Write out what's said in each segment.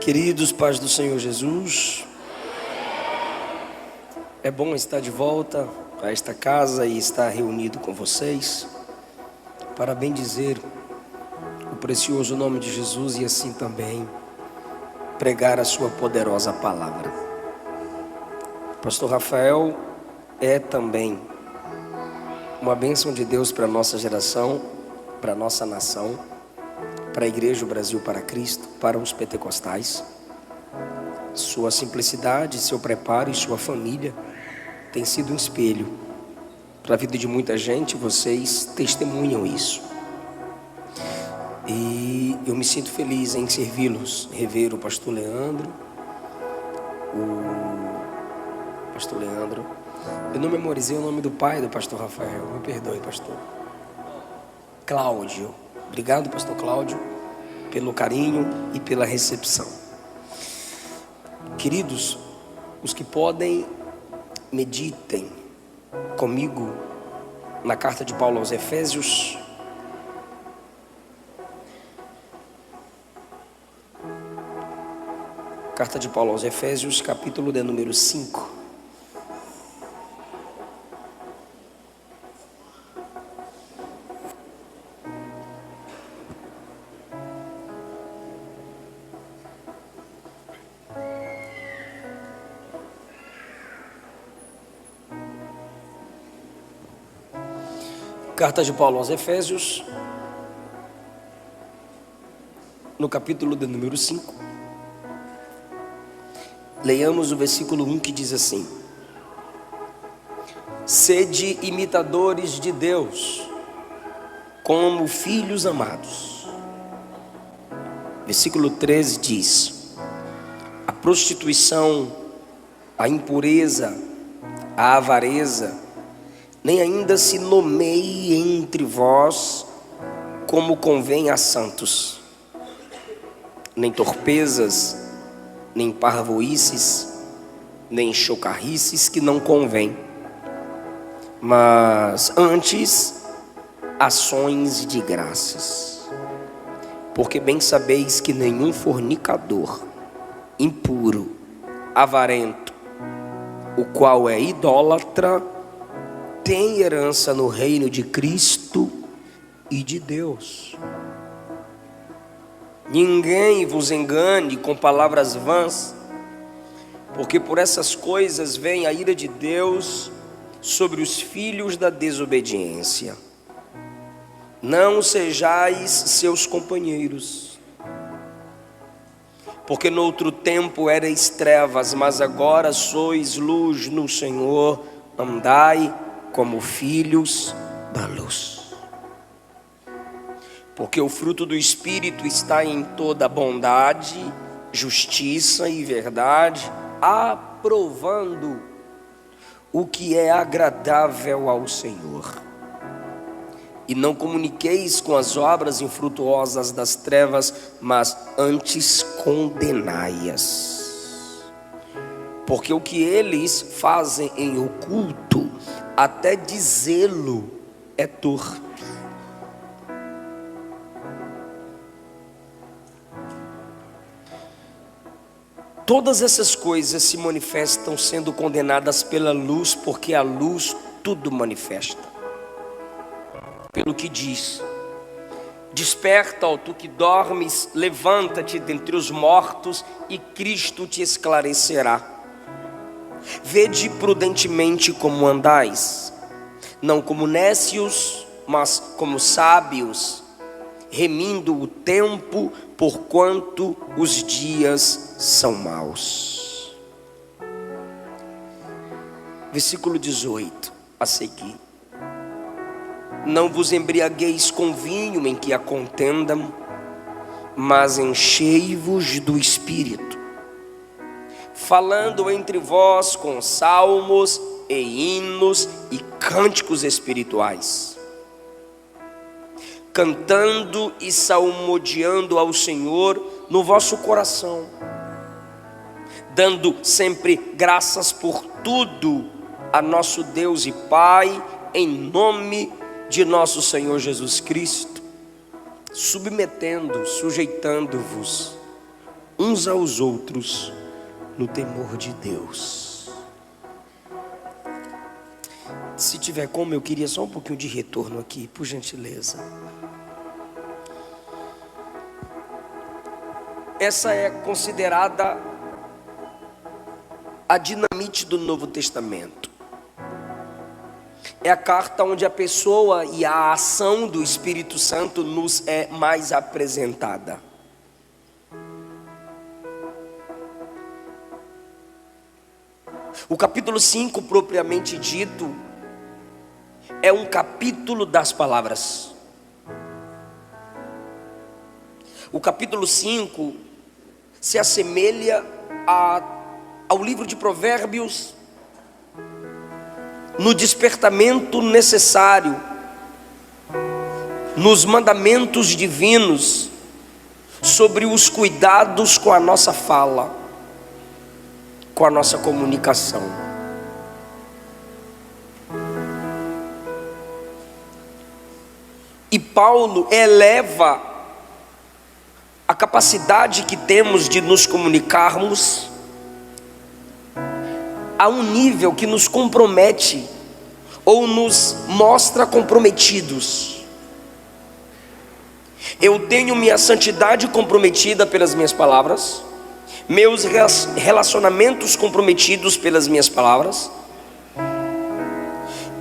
Queridos pais do Senhor Jesus, é bom estar de volta a esta casa e estar reunido com vocês para bendizer o precioso nome de Jesus e assim também pregar a sua poderosa palavra. Pastor Rafael é também uma bênção de Deus para a nossa geração, para a nossa nação, para a Igreja Brasil para Cristo, para os pentecostais. Sua simplicidade, seu preparo e sua família tem sido um espelho para a vida de muita gente. Vocês testemunham isso. E eu me sinto feliz em servi-los, rever o pastor Leandro. Eu não memorizei o nome do pai do pastor Rafael, me perdoe, pastor. Cláudio. Obrigado, pastor Cláudio, pelo carinho e pela recepção. Queridos, os que podem, meditem comigo na carta de Paulo aos Efésios. Carta de Paulo aos Efésios, capítulo de número 5. Carta de Paulo aos Efésios, no capítulo de número 5, leiamos o versículo 1 que diz assim: sede imitadores de Deus, como filhos amados. Versículo 13 diz: a prostituição, a impureza, a avareza, nem ainda se nomeie entre vós como convém a santos, nem torpezas, nem parvoíces, nem chocarrices que não convém, mas antes ações de graças. Porque bem sabeis que nenhum fornicador, impuro, avarento, o qual é idólatra, tem herança no reino de Cristo e de Deus. Ninguém vos engane com palavras vãs, porque por essas coisas vem a ira de Deus sobre os filhos da desobediência. Não sejais seus companheiros, porque no outro tempo erais trevas, mas agora sois luz no Senhor. Andai como filhos da luz. Porque o fruto do Espírito está em toda bondade, justiça e verdade, aprovando o que é agradável ao Senhor. E não comuniqueis com as obras infrutuosas das trevas, mas antes condenai-as. Porque o que eles fazem em oculto, até dizê-lo é torto. Todas essas coisas se manifestam sendo condenadas pela luz, porque a luz tudo manifesta. Pelo que diz: desperta, ó tu que dormes, levanta-te dentre os mortos e Cristo te esclarecerá. Vede prudentemente como andais, não como nécios, mas como sábios, remindo o tempo, porquanto os dias são maus. Versículo 18 a seguir: não vos embriagueis com vinho em que há contenda, mas enchei-vos do Espírito, falando entre vós com salmos e hinos e cânticos espirituais, cantando e salmodiando ao Senhor no vosso coração, dando sempre graças por tudo a nosso Deus e Pai, em nome de nosso Senhor Jesus Cristo, sujeitando-vos uns aos outros no temor de Deus. Se tiver como, eu queria só um pouquinho de retorno aqui, por gentileza. Essa é considerada a dinamite do Novo Testamento. É a carta onde a pessoa e a ação do Espírito Santo nos é mais apresentada. O capítulo 5, propriamente dito, é um capítulo das palavras. O capítulo 5 se assemelha ao livro de Provérbios no despertamento necessário, nos mandamentos divinos sobre os cuidados com a nossa fala, com a nossa comunicação. E Paulo eleva a capacidade que temos de nos comunicarmos a um nível que nos compromete ou nos mostra comprometidos. Eu tenho minha santidade comprometida pelas minhas palavras, meus relacionamentos comprometidos pelas minhas palavras,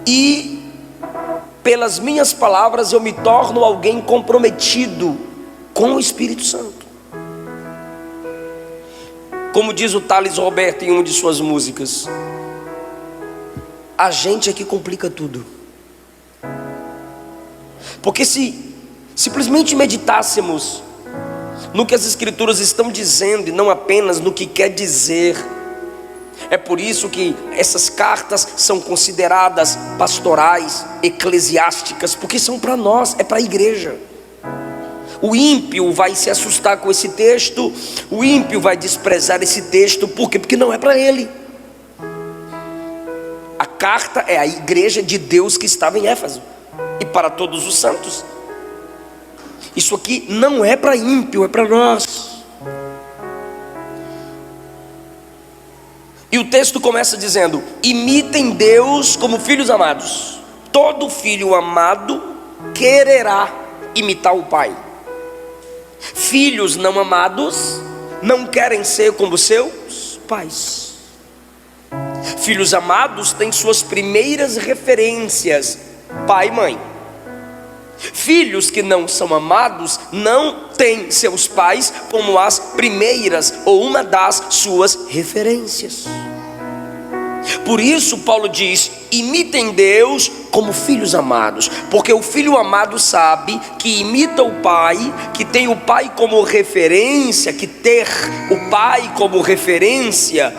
e pelas minhas palavras eu me torno alguém comprometido com o Espírito Santo. Como diz o Thales Roberto em uma de suas músicas, a gente é que complica tudo. Porque se simplesmente meditássemos no que as Escrituras estão dizendo e não apenas no que quer dizer, é por isso que essas cartas são consideradas pastorais, eclesiásticas, porque são para nós, é para a igreja. O ímpio vai se assustar com esse texto, o ímpio vai desprezar esse texto, por quê? Porque não é para ele. A carta é a igreja de Deus que estava em Éfeso, e para todos os santos. Isso aqui não é para ímpio, é para nós. E o texto começa dizendo: imitem Deus como filhos amados. Todo filho amado quererá imitar o pai. Filhos não amados não querem ser como seus pais. Filhos amados têm suas primeiras referências, pai e mãe. Filhos que não são amados não têm seus pais como as primeiras ou uma das suas referências. Por isso Paulo diz: imitem Deus como filhos amados, porque o filho amado sabe que imita o pai, que tem o pai como referência, que ter o pai como referência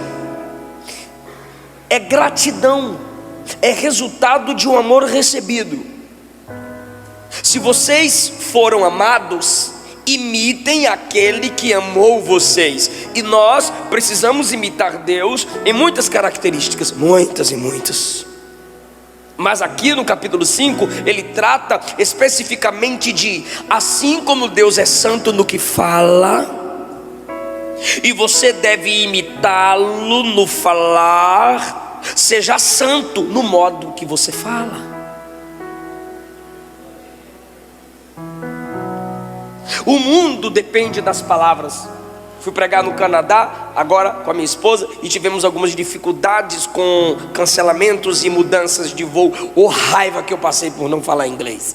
é gratidão, é resultado de um amor recebido. Se vocês foram amados, imitem aquele que amou vocês. E nós precisamos imitar Deus em muitas características, muitas e muitas. Mas aqui no capítulo 5, ele trata especificamente de: assim como Deus é santo no que fala, e você deve imitá-lo no falar, seja santo no modo que você fala. O mundo depende das palavras. Fui pregar no Canadá agora com a minha esposa e tivemos algumas dificuldades com cancelamentos e mudanças de voo. Oh, raiva que eu passei por não falar inglês.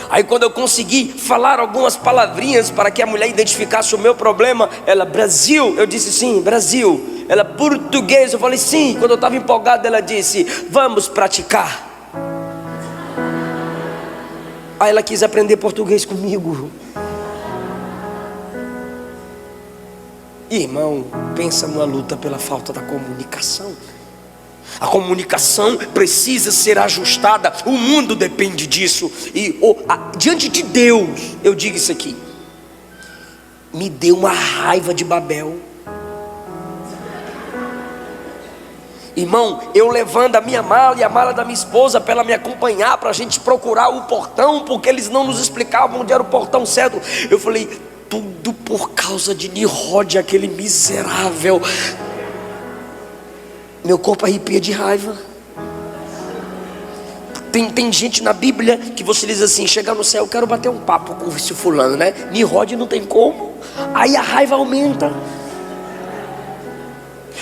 Aí quando eu consegui falar algumas palavrinhas para que a mulher identificasse o meu problema, ela: Brasil, eu disse sim, Brasil. Ela: português, eu falei sim. Quando eu estava empolgado, ela disse: vamos praticar. Aí ela quis aprender português comigo. Irmão, pensa numa luta pela falta da comunicação. A comunicação precisa ser ajustada. O mundo depende disso. E diante de Deus, eu digo isso aqui: me deu uma raiva de Babel. Irmão, eu levando a minha mala e a mala da minha esposa para ela me acompanhar, para a gente procurar o portão, porque eles não nos explicavam onde era o portão certo. Eu falei: tudo por causa de Nimrod, aquele miserável. Meu corpo arrepia de raiva. Tem gente na Bíblia que você diz assim: chegar no céu, eu quero bater um papo com esse fulano, né? Nimrod não tem como. Aí a raiva aumenta.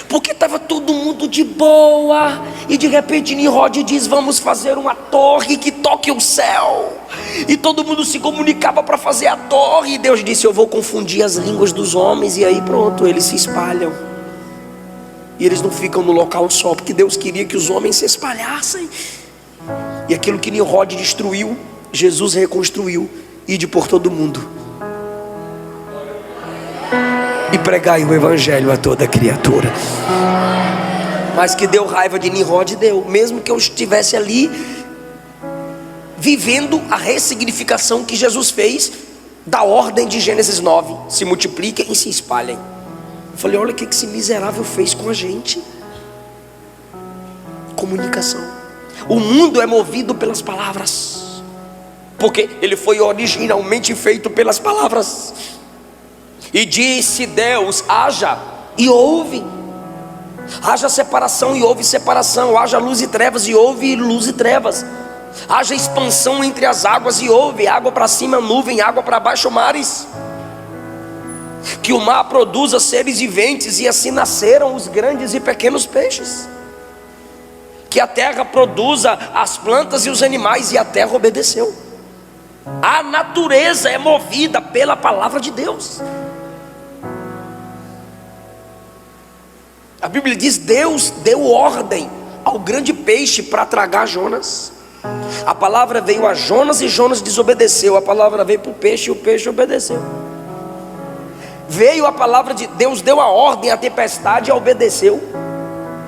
Porque estava todo mundo de boa, e de repente Nimrod diz: vamos fazer uma torre que toque o céu. E todo mundo se comunicava para fazer a torre. E Deus disse: eu vou confundir as línguas dos homens. E aí pronto, eles se espalham. E eles não ficam no local só, porque Deus queria que os homens se espalhassem. E aquilo que Nimrod destruiu, Jesus reconstruiu. Ide por todo mundo e pregai o evangelho a toda criatura. Mas que deu raiva de Nimrod, deu. Mesmo que eu estivesse ali vivendo a ressignificação que Jesus fez da ordem de Gênesis 9: se multipliquem e se espalhem. Eu falei: olha o que esse miserável fez com a gente. Comunicação. O mundo é movido pelas palavras, porque ele foi originalmente feito pelas palavras. E disse Deus: haja, e houve. Haja separação, e houve separação. Haja luz e trevas, e houve luz e trevas. Haja expansão entre as águas, e houve água para cima, nuvem, água para baixo, mares. Que o mar produza seres viventes, e assim nasceram os grandes e pequenos peixes. Que a terra produza as plantas e os animais, e a terra obedeceu. A natureza é movida pela palavra de Deus. A Bíblia diz: Deus deu ordem ao grande peixe para tragar Jonas. A palavra veio a Jonas e Jonas desobedeceu. A palavra veio para o peixe e o peixe obedeceu. Veio a palavra de Deus, deu a ordem à tempestade e obedeceu.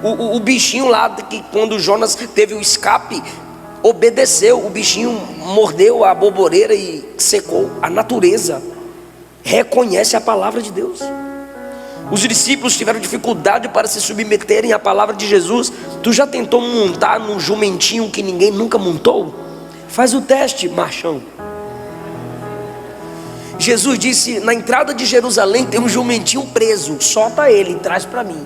O bichinho lá, que quando Jonas teve o escape, obedeceu. O bichinho mordeu a borboleira e secou. A natureza reconhece a palavra de Deus. Os discípulos tiveram dificuldade para se submeterem à palavra de Jesus. Tu já tentou montar num jumentinho que ninguém nunca montou? Faz o teste, machão. Jesus disse: na entrada de Jerusalém tem um jumentinho preso, solta ele e traz para mim.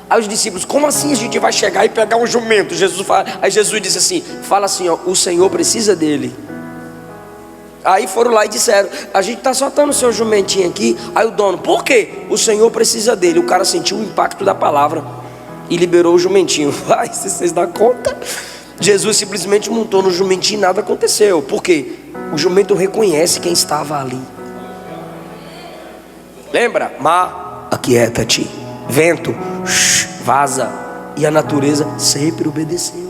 Aí os discípulos: como assim a gente vai chegar e pegar um jumento? Aí Jesus disse assim: fala assim, ó, o Senhor precisa dele. Aí foram lá e disseram: a gente está soltando o seu jumentinho aqui. Aí o dono: por quê? O Senhor precisa dele. O cara sentiu o impacto da palavra e liberou o jumentinho. Ai, se vocês dão conta, Jesus simplesmente montou no jumentinho e nada aconteceu. Por quê? O jumento reconhece quem estava ali. Lembra? Mar, aquieta-te. Vento, vaza. E a natureza sempre obedeceu.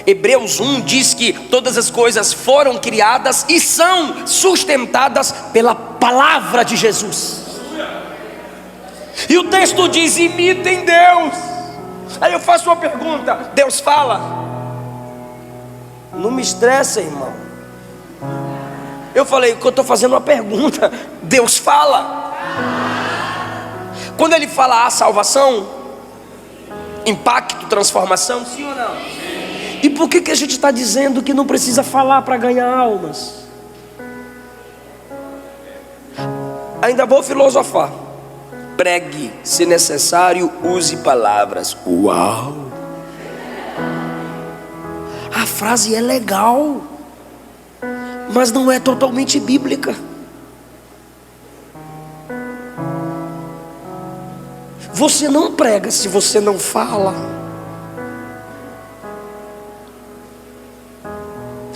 Hebreus 1 diz que todas as coisas foram criadas e são sustentadas pela palavra de Jesus. E o texto diz: imitem Deus. Aí eu faço uma pergunta: Deus fala? Não me estressa, irmão. Eu falei que eu estou fazendo uma pergunta. Deus fala? Quando Ele fala, há salvação, impacto, transformação, sim ou não? E por que a gente está dizendo que não precisa falar para ganhar almas? Ainda vou filosofar. Pregue, se necessário, use palavras. Uau! A frase é legal, mas não é totalmente bíblica. Você não prega se você não fala.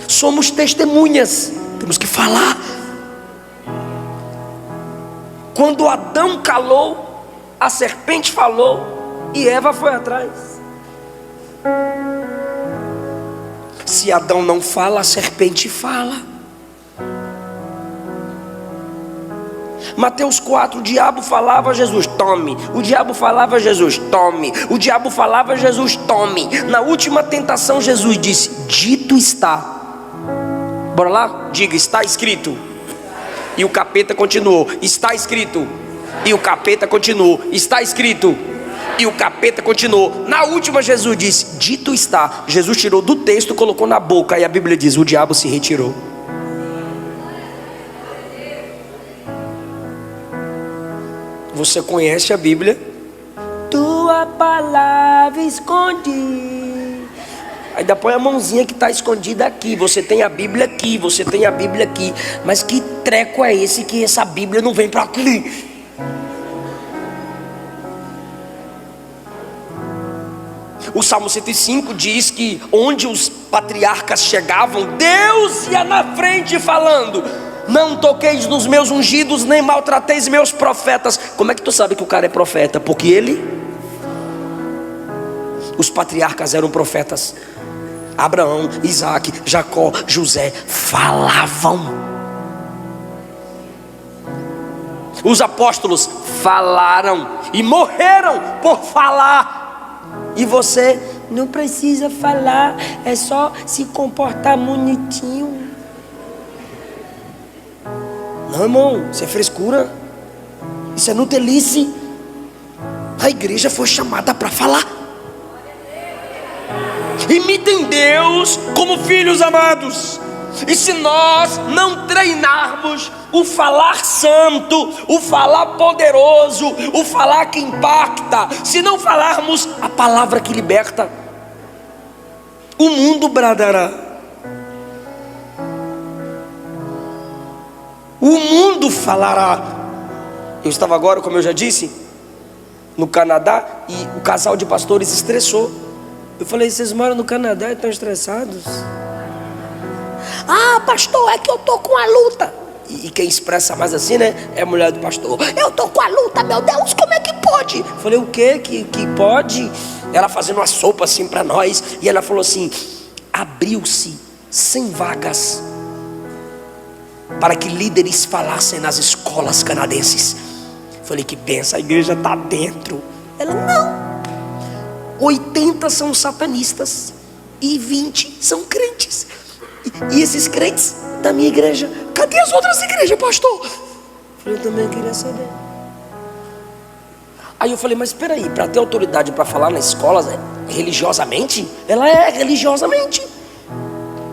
Somos testemunhas, temos que falar. Quando Adão calou, a serpente falou e Eva foi atrás. Se Adão não fala, a serpente fala. Mateus 4, o diabo falava, Jesus, tome. O diabo falava, Jesus, tome. O diabo falava, Jesus, tome. Na última tentação, Jesus disse: dito está. Bora lá? Diga: está escrito. E o capeta continuou: está escrito. E o capeta continuou: está escrito. E o capeta continuou. Na última, Jesus disse: dito está. Jesus tirou do texto, colocou na boca. E a Bíblia diz: o diabo se retirou. Você conhece a Bíblia? Tua palavra escondi. Ainda põe a mãozinha que está escondida aqui. Você tem a Bíblia aqui, você tem a Bíblia aqui. Mas que treco é esse que essa Bíblia não vem para aqui? O Salmo 105 diz que onde os patriarcas chegavam, Deus ia na frente falando: não toqueis nos meus ungidos, nem maltrateis meus profetas. Como é que tu sabe que o cara é profeta? Porque os patriarcas eram profetas. Abraão, Isaac, Jacó, José falavam. Os apóstolos falaram e morreram por falar. E você não precisa falar, é só se comportar bonitinho. Não, irmão, isso é frescura. Isso é nutelice. A igreja foi chamada para falar. Imitem Deus como filhos amados. E se nós não treinarmos o falar santo, o falar poderoso, o falar que impacta, se não falarmos a palavra que liberta, o mundo bradará. O mundo falará. Eu estava agora, como eu já disse, no Canadá, e o casal de pastores estressou. Eu falei: vocês moram no Canadá e estão estressados? Ah, pastor, é que eu tô com a luta. E quem expressa mais assim, né, é a mulher do pastor. Eu tô com a luta, meu Deus, como é que pode? Eu falei: o quê? Que pode? Ela fazendo uma sopa assim para nós. E ela falou assim: abriu-se 100 vagas para que líderes falassem nas escolas canadenses. Eu falei: que benção, a igreja está dentro. Ela: não, 80 são satanistas e 20 são crentes. E esses crentes da minha igreja, cadê as outras igrejas, pastor? Eu falei: eu também queria saber. Aí eu falei: mas espera aí, para ter autoridade para falar na escola religiosamente? Ela é religiosamente,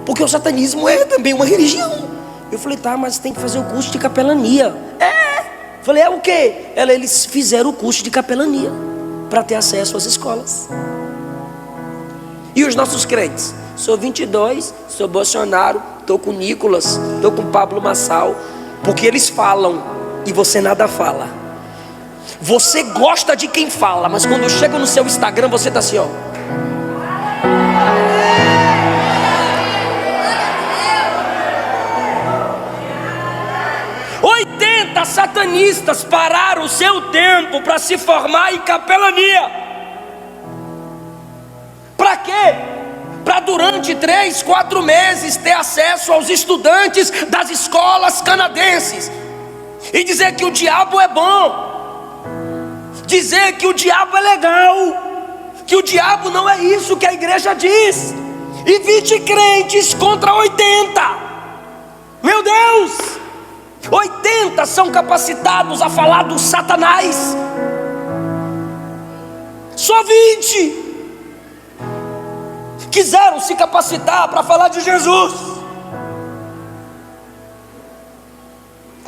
porque o satanismo é também uma religião. Eu falei: tá, mas tem que fazer o curso de capelania. Eu falei: é o quê? Eles fizeram o curso de capelania para ter acesso às escolas. E os nossos crentes? Sou 22, sou Bolsonaro, estou com Nicolas, estou com Pablo Massal. Porque eles falam e você nada fala. Você gosta de quem fala, mas quando chega no seu Instagram você está assim, ó. 80 satanistas pararam o seu tempo para se formar em capelania. Para quê? Para durante 3, 4 meses ter acesso aos estudantes das escolas canadenses e dizer que o diabo é bom, dizer que o diabo é legal, que o diabo não é isso que a igreja diz. E 20 crentes contra 80. Meu Deus, 80 são capacitados a falar do Satanás, só 20 quiseram se capacitar para falar de Jesus.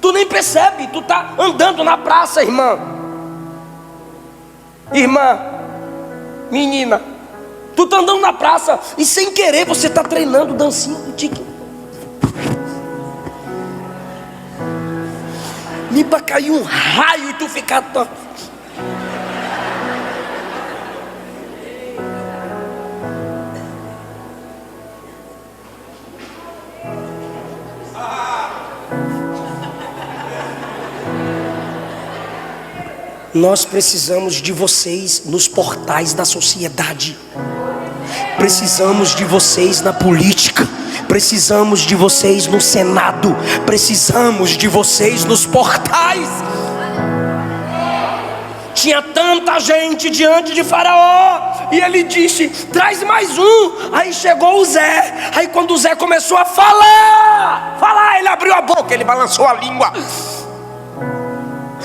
Tu nem percebe, tu tá andando na praça, irmã, menina, tu tá andando na praça e sem querer você tá treinando dancinha do tique. Nem para cair um raio e tu ficar Nós precisamos de vocês nos portais da sociedade. Precisamos de vocês na política. Precisamos de vocês no Senado. Precisamos de vocês nos portais. Tinha tanta gente diante de Faraó, e ele disse: traz mais um. Aí chegou o Zé. Aí quando o Zé começou a falar, ele abriu a boca, ele balançou a língua.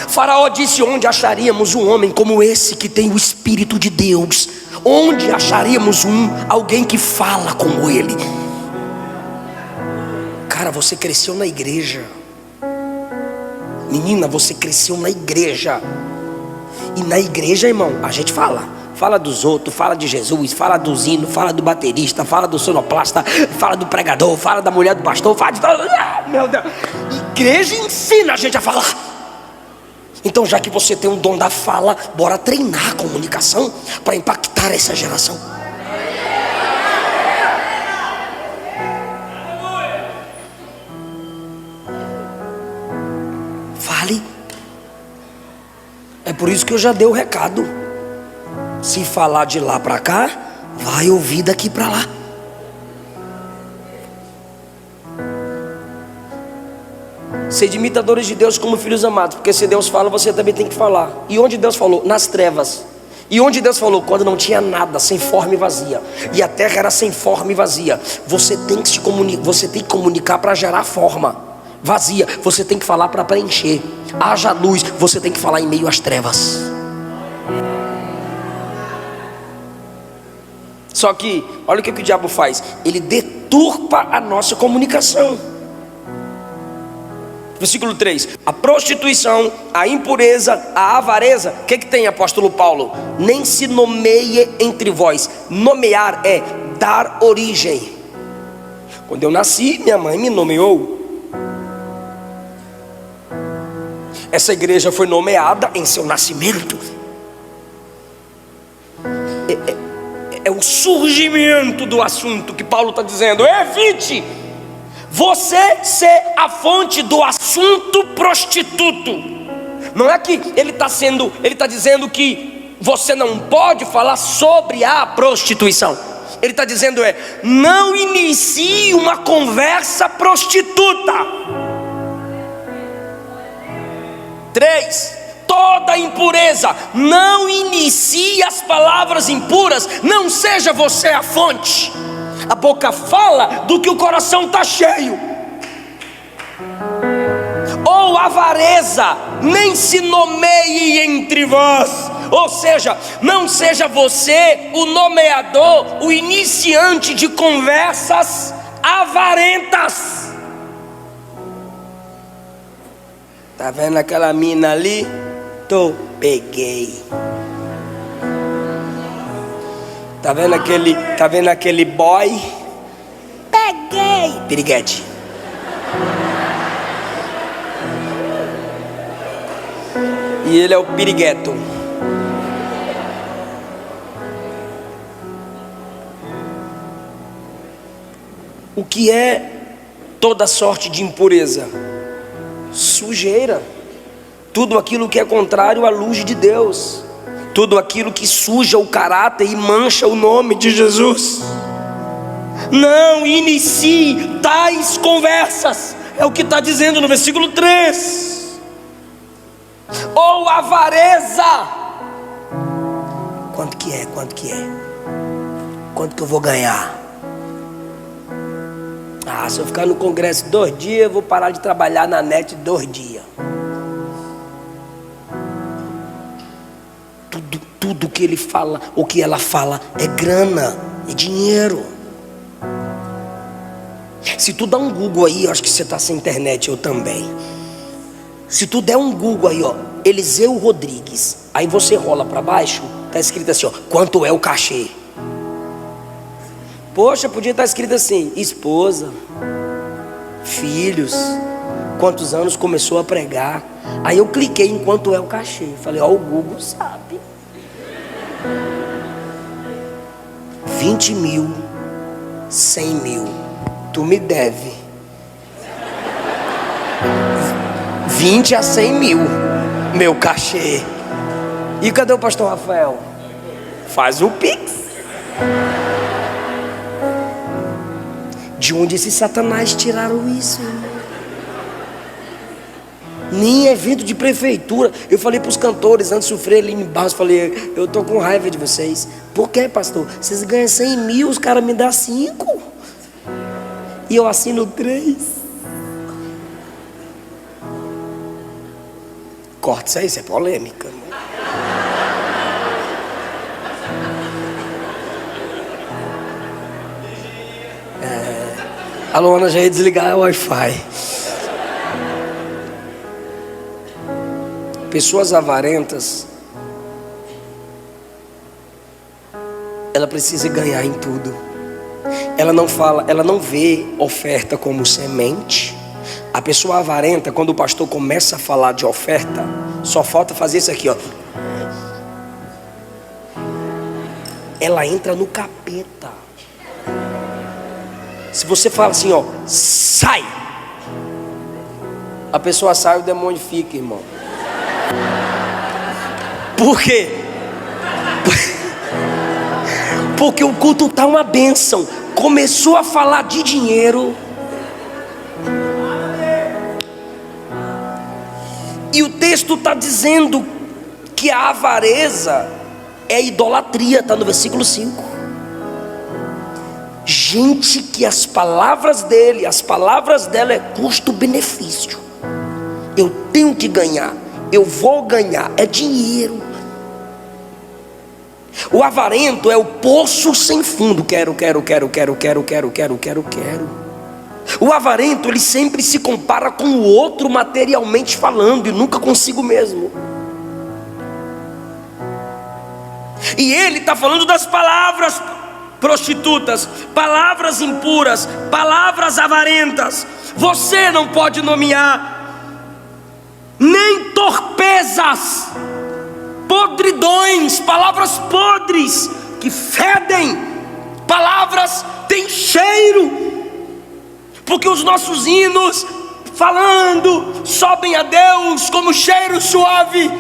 Faraó disse: onde acharíamos um homem como esse que tem o Espírito de Deus? Onde acharíamos alguém que fala como ele? Cara, você cresceu na igreja. Menina, você cresceu na igreja. E na igreja, irmão, a gente fala dos outros, fala de Jesus, fala do hino, fala do baterista, fala do sonoplasta, fala do pregador, fala da mulher do pastor, fala de todo... Meu Deus, igreja ensina a gente a falar. Então, já que você tem um dom da fala, bora treinar a comunicação para impactar essa geração. Fale. É por isso que eu já dei o recado. Se falar de lá para cá, vai ouvir daqui para lá. Sede imitadores de Deus como filhos amados, porque se Deus fala, você também tem que falar. E onde Deus falou? Nas trevas. E onde Deus falou? Quando não tinha nada, sem forma e vazia. E a terra era sem forma e vazia. Você tem que comunicar para gerar forma. Vazia, você tem que falar para preencher. Haja luz, você tem que falar em meio às trevas. Só que, olha o que o diabo faz. Ele deturpa a nossa comunicação. Versículo 3: a prostituição, a impureza, a avareza. O que tem, apóstolo Paulo? Nem se nomeie entre vós. Nomear é dar origem. Quando eu nasci, minha mãe me nomeou. Essa igreja foi nomeada em seu nascimento. É o surgimento do assunto que Paulo está dizendo. Evite você ser a fonte do assunto prostituto. Não é que ele está dizendo que você não pode falar sobre a prostituição. Ele está dizendo não inicie uma conversa prostituta. 3, toda impureza, não inicie as palavras impuras, não seja você a fonte. A boca fala do que o coração está cheio. Ou avareza, nem se nomeie entre vós. Ou seja, não seja você o nomeador, o iniciante de conversas avarentas. Tá vendo aquela mina ali? Peguei. Tá vendo aquele boy? Peguei. Piriguete. E ele é o pirigueto. O que é toda sorte de impureza? Sujeira. Tudo aquilo que é contrário à luz de Deus. Tudo aquilo que suja o caráter e mancha o nome de Jesus. Não inicie tais conversas. É o que está dizendo no versículo 3. Ou avareza. Quanto que é? Quanto que eu vou ganhar? Se eu ficar no congresso 2 dias, eu vou parar de trabalhar na net 2 dias. Tudo que ele fala, o que ela fala, é grana, é dinheiro. Se tu dá um Google aí, eu acho que você está sem internet, eu também. Se tu der um Google aí, Eliseu Rodrigues, aí você rola para baixo, tá escrito assim, quanto é o cachê? Poxa, podia estar escrito assim, esposa, filhos, quantos anos começou a pregar. Aí eu cliquei em quanto é o cachê. Falei, o Google sabe. 20 mil, 100 mil, tu me deve 20 a 100 mil, meu cachê. E cadê o pastor Rafael? Faz o Pix. De onde esses satanás tiraram isso, irmão? Nem evento de prefeitura. Eu falei para os cantores antes de sofrer ali embaixo, falei, eu tô com raiva de vocês. Por quê, pastor? Vocês ganham 100 mil, os caras me dão 5 e eu assino 3. Corta isso é polêmica. A Luana já ia desligar o Wi-Fi. pessoas avarentas, ela precisa ganhar em tudo. Ela não vê oferta como semente. A pessoa avarenta, quando o pastor começa a falar de oferta, só falta fazer isso aqui, ó. Ela entra no capeta. Se você fala assim, ó, sai, a pessoa sai, o demônio fica, irmão. Por quê? Porque o culto está uma bênção. Começou a falar de dinheiro, e o texto está dizendo que a avareza é idolatria, está no versículo 5. Gente que as palavras dela é custo-benefício. Eu tenho que ganhar, eu vou ganhar, é dinheiro. O avarento é o poço sem fundo. Quero. O avarento, ele sempre se compara com o outro materialmente falando, e nunca consigo mesmo. E ele está falando das palavras prostitutas, palavras impuras, palavras avarentas. Você não pode nomear nem torpezas, podridões, palavras podres que fedem, palavras têm cheiro, porque os nossos hinos falando sobem a Deus como cheiro suave,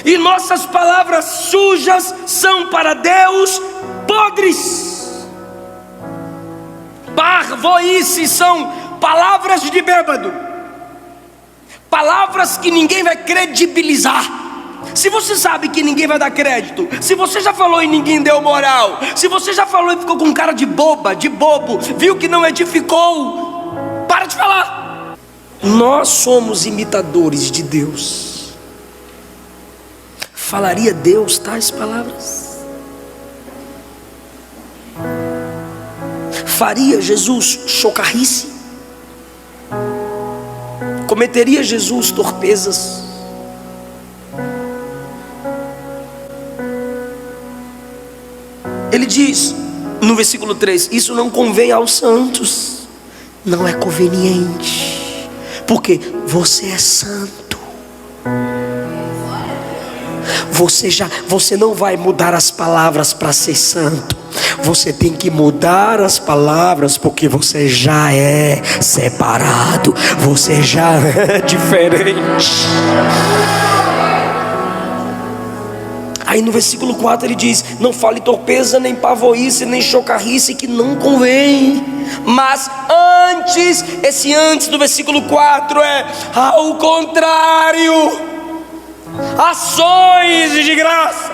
e nossas palavras sujas são para Deus podres. Parvoíce são palavras de bêbado, palavras que ninguém vai credibilizar. Se você sabe que ninguém vai dar crédito, se você já falou e ninguém deu moral, se você já falou e ficou com cara de boba, de bobo, viu que não edificou, para de falar. Nós somos imitadores de Deus. Falaria Deus tais palavras? Faria Jesus chocarrice? Cometeria Jesus torpezas? Ele diz no versículo 3: isso não convém aos santos, não é conveniente, porque você é santo. Você não vai mudar as palavras para ser santo. Você tem que mudar as palavras, porque você já é separado, você já é diferente. Aí no versículo 4 ele diz: não fale torpeza, nem pavoice, nem chocarrice, que não convém. Mas antes, esse antes do versículo 4 é ao contrário. Ações de graças.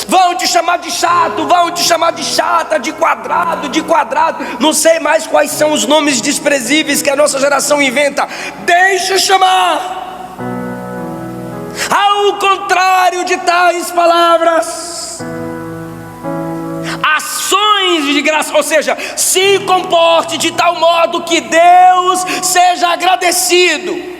Vão te chamar de chato, vão te chamar de chata, de quadrado, não sei mais quais são os nomes desprezíveis que a nossa geração inventa. Deixa eu chamar. Ao contrário de tais palavras, ações de graça, ou seja, se comporte de tal modo que Deus seja agradecido.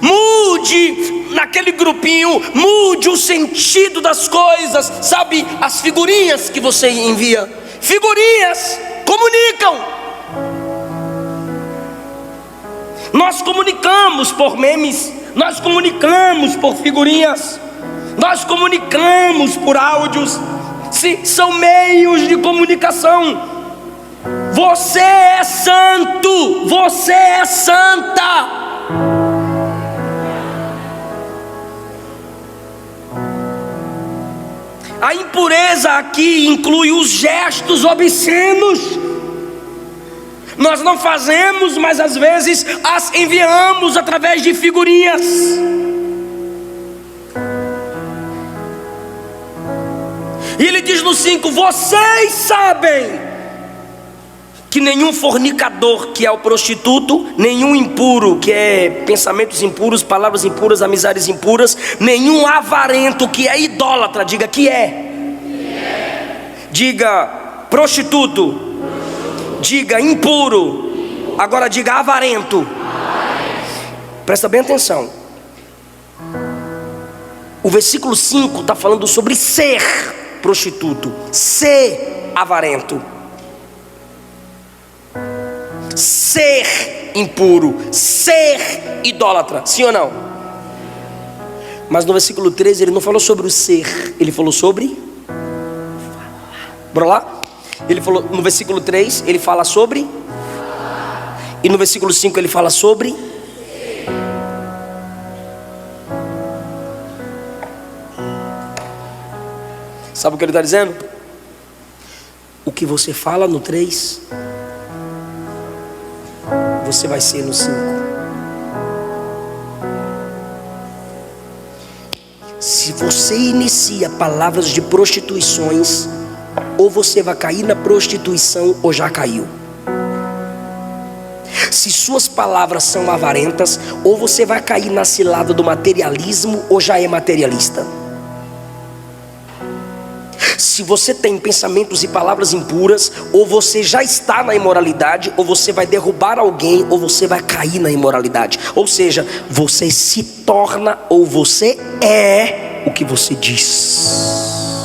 Mude naquele grupinho, mude o sentido das coisas. Sabe as figurinhas que você envia? Figurinhas comunicam. Nós comunicamos por memes, nós comunicamos por figurinhas, nós comunicamos por áudios. São meios de comunicação. Você é santo, você é santa. A impureza aqui inclui os gestos obscenos. Nós não fazemos, mas às vezes as enviamos através de figurinhas. E ele diz no 5: vocês sabem que nenhum fornicador, que é o prostituto, nenhum impuro, que é pensamentos impuros, palavras impuras, amizades impuras, nenhum avarento, que é idólatra, diga que é. Diga prostituto, diga impuro, agora diga avarento. Presta bem atenção. O versículo 5 está falando sobre ser prostituto, ser avarento, ser impuro, ser idólatra, sim ou não? Mas no versículo 13 ele não falou sobre o ser, ele falou sobre bora lá? Ele falou, no versículo 3 ele fala sobre, e no versículo 5 ele fala sobre. Sabe o que ele está dizendo? O que você fala no 3, você vai ser no 5. Se você inicia palavras de prostituições, ou você vai cair na prostituição ou já caiu. Se suas palavras são avarentas, ou você vai cair na cilada do materialismo ou já é materialista. Se você tem pensamentos e palavras impuras, ou você já está na imoralidade, ou você vai derrubar alguém, ou você vai cair na imoralidade. Ou seja, você se torna ou você é o que você diz.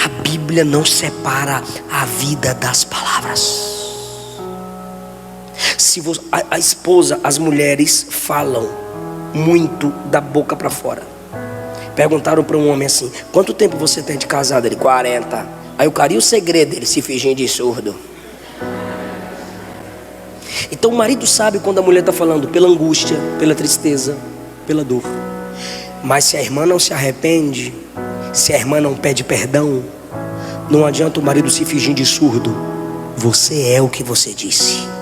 A Bíblia não separa a vida das palavras. Se você, a esposa, as mulheres falam muito da boca para fora. Perguntaram para um homem assim: quanto tempo você tem de casado? Ele: 40. Aí o cara: e o segredo? Ele: se fingindo de surdo. Então o marido sabe quando a mulher está falando pela angústia, pela tristeza, pela dor. Mas se a irmã não se arrepende, se a irmã não pede perdão, não adianta o marido se fingir de surdo. Você é o que você disse.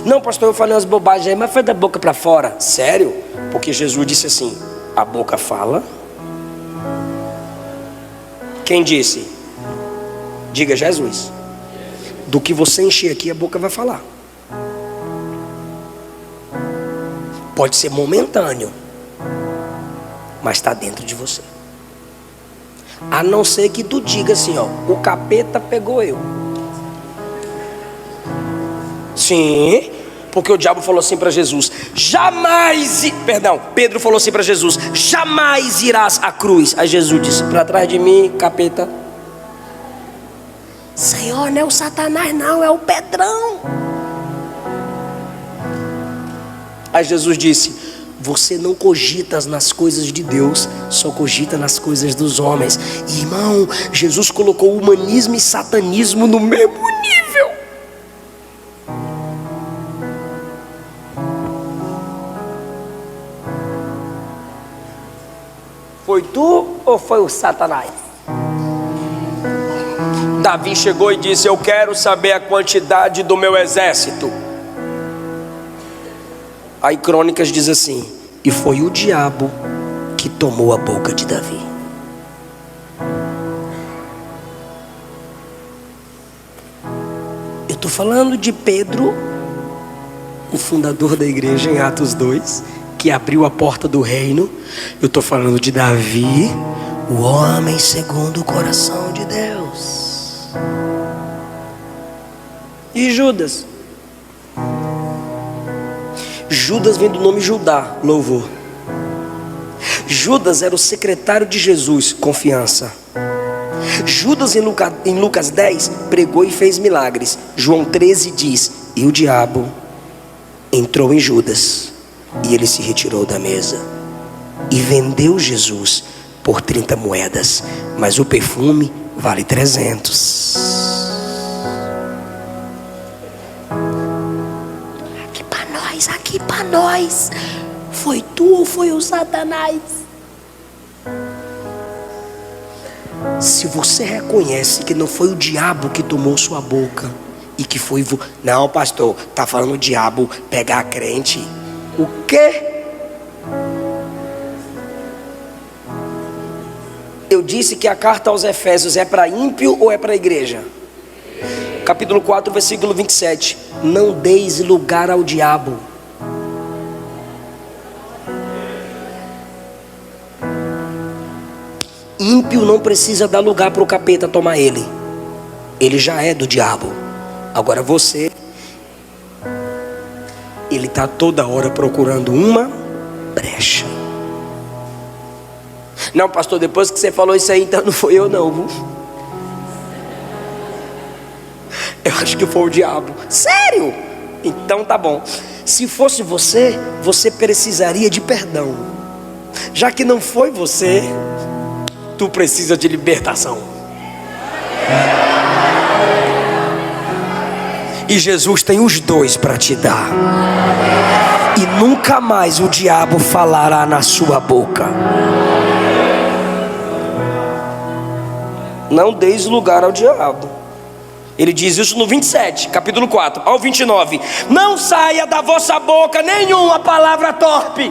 Não, pastor, eu falei umas bobagens aí, mas foi da boca para fora. Sério? Porque Jesus disse assim: a boca fala. Quem disse? Diga: Jesus. Do que você encher aqui, a boca vai falar. Pode ser momentâneo, mas está dentro de você. A não ser que tu diga assim, ó: o capeta pegou eu. Sim, porque o diabo falou assim para Jesus: Pedro falou assim para Jesus: jamais irás à cruz. Aí Jesus disse: para trás de mim, capeta. Senhor, não é o Satanás não, é o Pedrão. Aí Jesus disse: você não cogita nas coisas de Deus, só cogita nas coisas dos homens. E, irmão, Jesus colocou humanismo e satanismo no mesmo nível. Foi tu ou foi o Satanás? Davi chegou e disse: eu quero saber a quantidade do meu exército. Aí Crônicas diz assim: e foi o diabo que tomou a boca de Davi. Eu estou falando de Pedro, o fundador da igreja, em Atos 2, que abriu a porta do reino. Eu estou falando de Davi, o homem segundo o coração de Deus. E Judas? Judas vem do nome Judá, louvor. Judas era o secretário de Jesus, confiança. Judas em Lucas 10 pregou e fez milagres. João 13 diz: e o diabo entrou em Judas, e ele se retirou da mesa e vendeu Jesus por 30 moedas, mas o perfume vale 300. Aqui para nós, foi tu ou foi o Satanás? Se você reconhece que não foi o diabo que tomou sua boca e que foi não, pastor, tá falando o diabo pegar a crente. O quê? Eu disse que a carta aos Efésios é para ímpio ou é para a igreja? Capítulo 4, versículo 27. Não deis lugar ao diabo. ímpio não precisa dar lugar para o capeta tomar ele. Ele já é do diabo. Agora você, ele está toda hora procurando uma brecha. Não, pastor, depois que você falou isso aí, então não foi eu não, viu? Eu acho que foi o diabo. Sério? Então tá bom. Se fosse você, você precisaria de perdão. Já que não foi você, tu precisa de libertação. E Jesus tem os dois para te dar. E nunca mais o diabo falará na sua boca. Não deis lugar ao diabo. Ele diz isso no 27, capítulo 4, ao 29. Não saia da vossa boca nenhuma palavra torpe,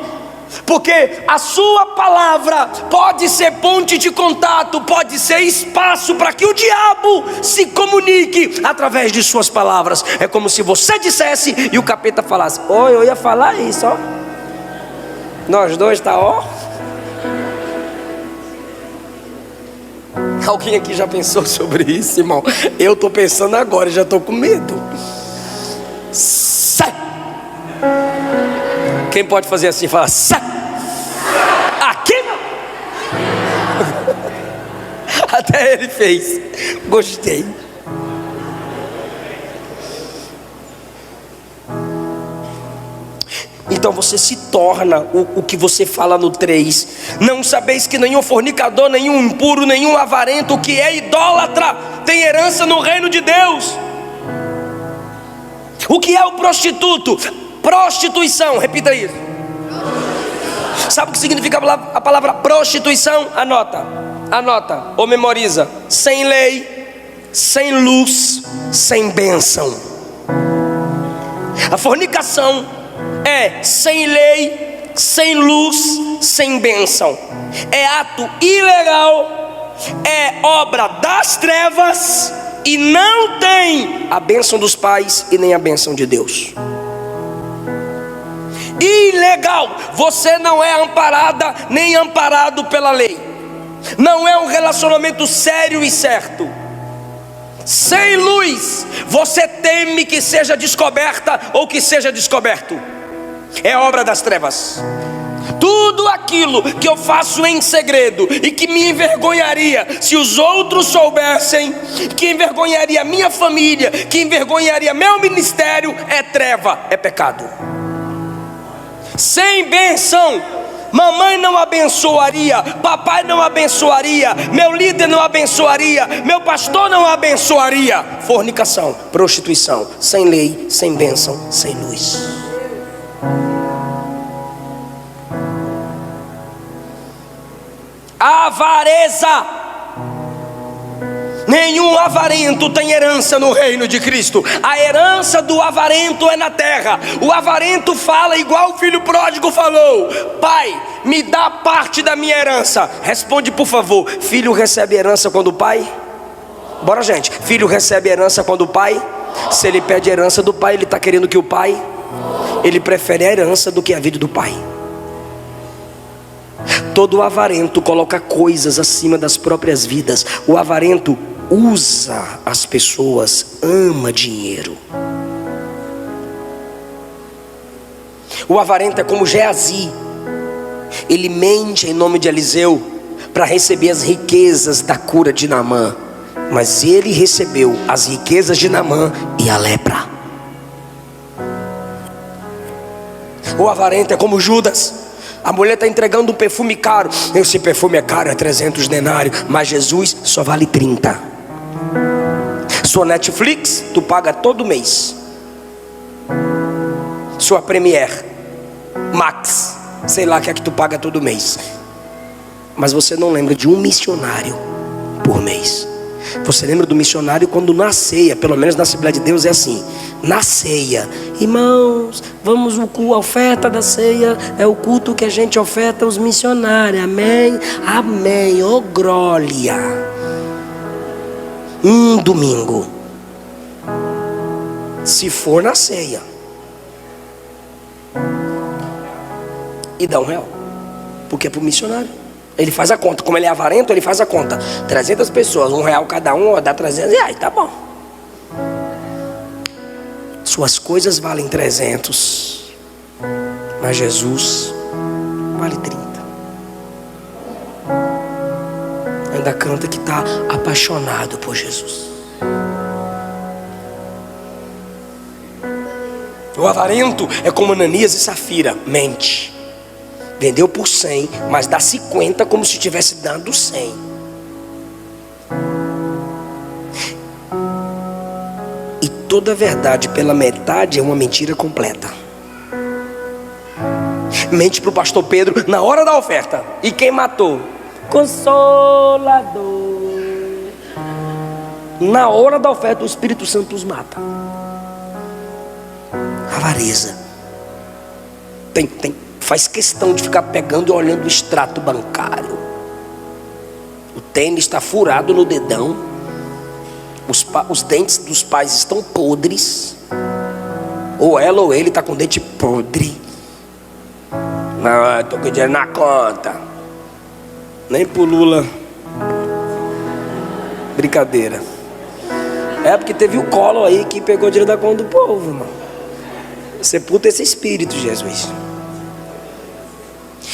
porque a sua palavra pode ser ponte de contato, pode ser espaço para que o diabo se comunique através de suas palavras. É como se você dissesse e o capeta falasse: oi, eu ia falar isso, ó. Nós dois tá, ó. Alguém aqui já pensou sobre isso, irmão? Eu estou pensando agora, já estou com medo. Sai! Quem pode fazer assim? Fala, sai! Aqui não! Até ele fez. Gostei. Então você se torna o que você fala no 3. Não sabeis que nenhum fornicador, nenhum impuro, nenhum avarento, que é idólatra, tem herança no reino de Deus. O que é o prostituto? Prostituição, repita isso. Sabe o que significa a palavra prostituição? Anota ou memoriza. Sem lei, sem luz, sem bênção. A fornicação é sem lei, sem luz, sem bênção. É ato ilegal, é obra das trevas e não tem a bênção dos pais e nem a bênção de Deus. Ilegal, você não é amparada nem amparado pela lei. Não é um relacionamento sério e certo. Sem luz, você teme que seja descoberta ou que seja descoberto. É obra das trevas. Tudo aquilo que eu faço em segredo e que me envergonharia se os outros soubessem, que envergonharia minha família, que envergonharia meu ministério, é treva, é pecado. Sem bênção, mamãe não abençoaria, papai não abençoaria, meu líder não abençoaria, meu pastor não abençoaria. Fornicação, prostituição, sem lei, sem bênção, sem luz. Avareza. Nenhum avarento tem herança no reino de Cristo. A herança do avarento é na terra. O avarento fala igual o filho pródigo falou: pai, me dá parte da minha herança. Responde por favor, filho recebe herança quando o pai? Bora gente, filho recebe herança quando o pai? Se ele pede herança do pai, ele está querendo que o pai? Ele prefere a herança do que a vida do pai. Todo avarento coloca coisas acima das próprias vidas. O avarento usa as pessoas, ama dinheiro. O avarento é como Geazi. Ele mente em nome de Eliseu para receber as riquezas da cura de Naamã. Mas ele recebeu as riquezas de Naamã e a lepra. O avarento é como Judas. A mulher está entregando um perfume caro. Esse perfume é caro, é 300 denários. Mas Jesus só vale 30. Sua Netflix, tu paga todo mês. Sua Premiere, Max, sei lá o que é que tu paga todo mês. Mas você não lembra de um missionário por mês. Você lembra do missionário quando na ceia, pelo menos na Assembleia de Deus é assim. Na ceia, irmãos, vamos, a oferta da ceia é o culto que a gente oferta aos missionários, amém? Amém, ô glória. Domingo, se for na ceia, e dá R$1, porque é para o missionário. Ele faz a conta, como ele é avarento, ele faz a conta. 300 pessoas, R$1 cada um, dá R$300, tá bom. Suas coisas valem 300, mas Jesus vale 30. Ainda canta que está apaixonado por Jesus. O avarento é como Ananias e Safira, mente. Vendeu por 100, mas dá 50 como se tivesse dado 100. E toda verdade pela metade é uma mentira completa. Mente para o pastor Pedro na hora da oferta. E quem matou? Consolador. Na hora da oferta o Espírito Santo os mata. Avareza. Faz questão de ficar pegando e olhando o extrato bancário. O tênis está furado no dedão. Os dentes dos pais estão podres. Ou ela ou ele está com dente podre. Não, estou com dinheiro na conta. Nem pro Lula. Brincadeira. É porque teve o Collor aí que pegou dinheiro da conta do povo, irmão. Sepulta esse espírito, Jesus.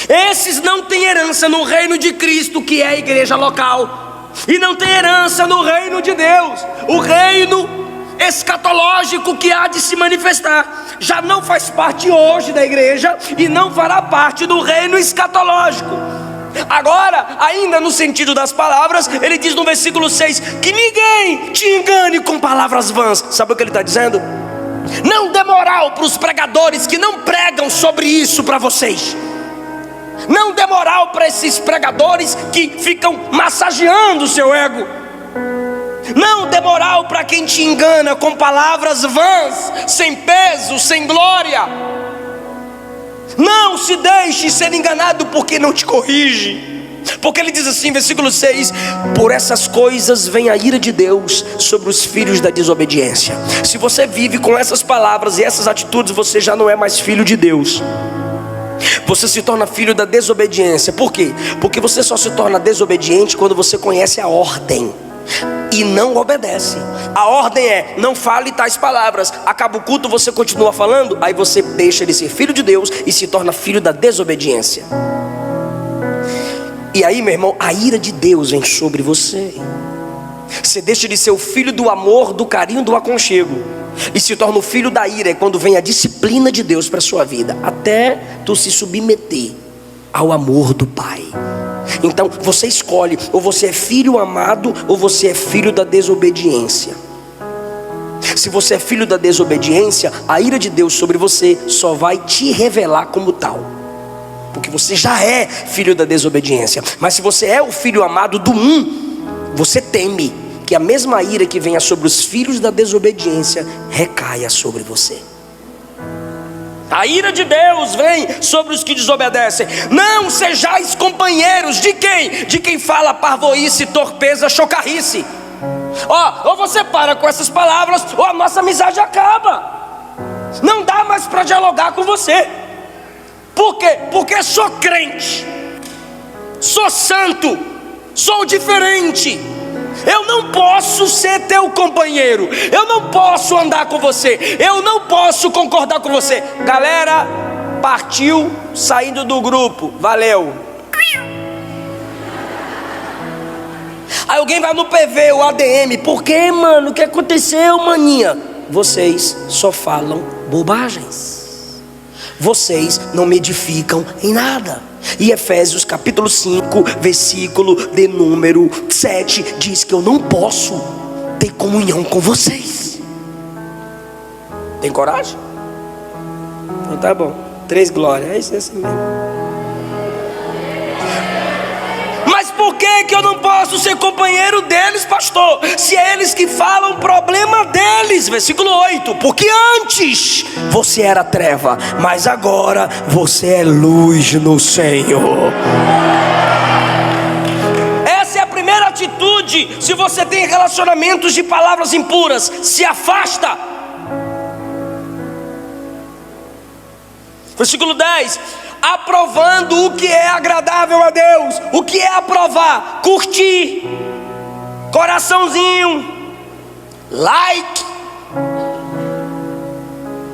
Esses não têm herança no reino de Cristo, que é a igreja local, e não tem herança no reino de Deus, o reino escatológico que há de se manifestar. Já não faz parte hoje da igreja e não fará parte do reino escatológico. Agora, ainda no sentido das palavras, ele diz no versículo 6 que ninguém te engane com palavras vãs. Sabe o que ele está dizendo? Não dê moral para os pregadores que não pregam sobre isso para vocês. Não dê moral para esses pregadores que ficam massageando o seu ego. Não dê moral para quem te engana com palavras vãs, sem peso, sem glória. Não se deixe ser enganado por quem não te corrige. Porque ele diz assim, versículo 6: por essas coisas vem a ira de Deus sobre os filhos da desobediência. Se você vive com essas palavras e essas atitudes, você já não é mais filho de Deus. Você se torna filho da desobediência. Por quê? Porque você só se torna desobediente quando você conhece a ordem e não obedece. A ordem é: não fale tais palavras. Acaba o culto, você continua falando. Aí você deixa de ser filho de Deus e se torna filho da desobediência. E aí, meu irmão, a ira de Deus vem sobre você. Você deixa de ser o filho do amor, do carinho, do aconchego, e se torna o filho da ira. É quando vem a disciplina de Deus para a sua vida, até tu se submeter ao amor do Pai. Então você escolhe: ou você é filho amado, ou você é filho da desobediência. Se você é filho da desobediência, a ira de Deus sobre você só vai te revelar como tal, porque você já é filho da desobediência. Mas se você é o filho amado do você teme que a mesma ira que venha sobre os filhos da desobediência recaia sobre você. A ira de Deus vem sobre os que desobedecem. Não sejais companheiros de quem? De quem fala parvoíce, torpeza, chocarrice. Ou você para com essas palavras, ou a nossa amizade acaba. Não dá mais para dialogar com você. Por quê? Porque sou crente, sou santo, sou diferente. Eu não posso ser teu companheiro, eu não posso andar com você, eu não posso concordar com você. Galera, partiu, saindo do grupo, valeu. Aí alguém vai no PV, o ADM: por que, mano? O que aconteceu, maninha? Vocês só falam bobagens. Vocês não me edificam em nada. E Efésios capítulo 5, versículo de número 7 diz que eu não posso ter comunhão com vocês. Tem coragem? Então tá bom. 3 glórias, é isso assim mesmo. Mas por que eu não posso ser companheiro deles, pastor? Se é eles que falam, o problema deles. Versículo 8: porque antes você era treva, mas agora você é luz no Senhor. Essa é a primeira atitude. Se você tem relacionamentos de palavras impuras, se afasta. Versículo 10: aprovando o que é agradável a Deus. O que é aprovar? Curtir, coraçãozinho, like.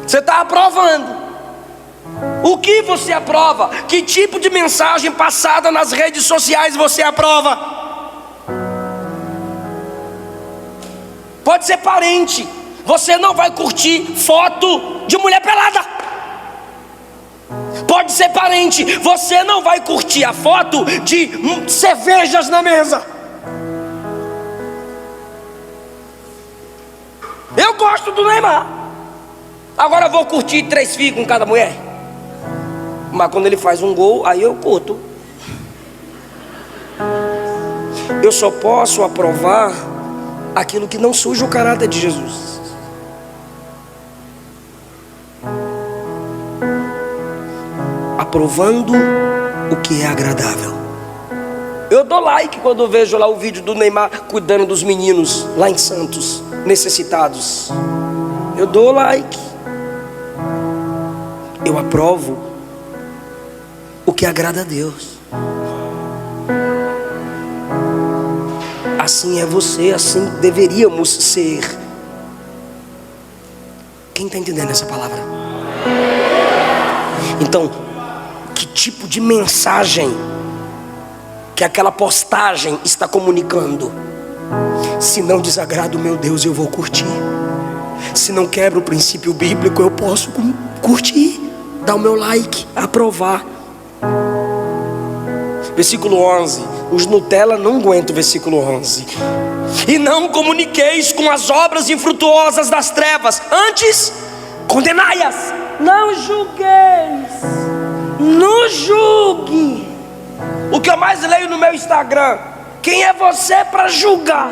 Você está aprovando. O que você aprova? Que tipo de mensagem passada nas redes sociais você aprova? Pode ser parente. Você não vai curtir foto de mulher pelada. Pode ser parente. Você não vai curtir a foto de cervejas na mesa. Eu gosto do Neymar. Agora eu vou curtir 3 filhos com cada mulher. Mas quando ele faz um gol, aí eu curto. Eu só posso aprovar aquilo que não suja o caráter de Jesus. Aprovando o que é agradável. Eu dou like quando eu vejo lá o vídeo do Neymar cuidando dos meninos lá em Santos, necessitados. Eu dou like. Eu aprovo o que agrada a Deus. Assim é você, assim deveríamos ser. Quem está entendendo essa palavra? Então, que tipo de mensagem que aquela postagem está comunicando? Se não desagrada o meu Deus, eu vou curtir. Se não quebra o princípio bíblico, eu posso curtir, dar o meu like, aprovar. Versículo 11. Os Nutella não aguentam o versículo 11. E não comuniqueis com as obras infrutuosas das trevas, antes condenai-as. Não julgueis. Não julgue. O que eu mais leio no meu Instagram: quem é você para julgar?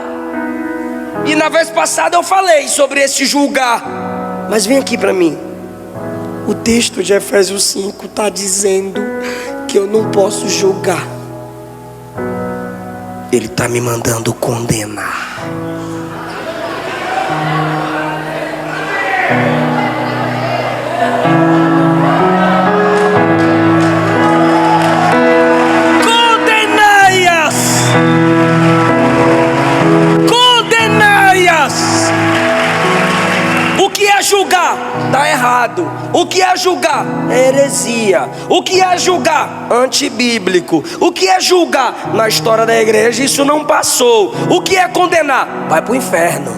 E na vez passada eu falei sobre esse julgar. Mas vem aqui para mim. O texto de Efésios 5 está dizendo que eu não posso julgar. Ele está me mandando condenar. Condenai-as. Condenai-as. O que é julgar? Está errado. O que é julgar? É heresia. O que é julgar? Antibíblico. O que é julgar? Na história da igreja isso não passou. O que é condenar? Vai para o inferno.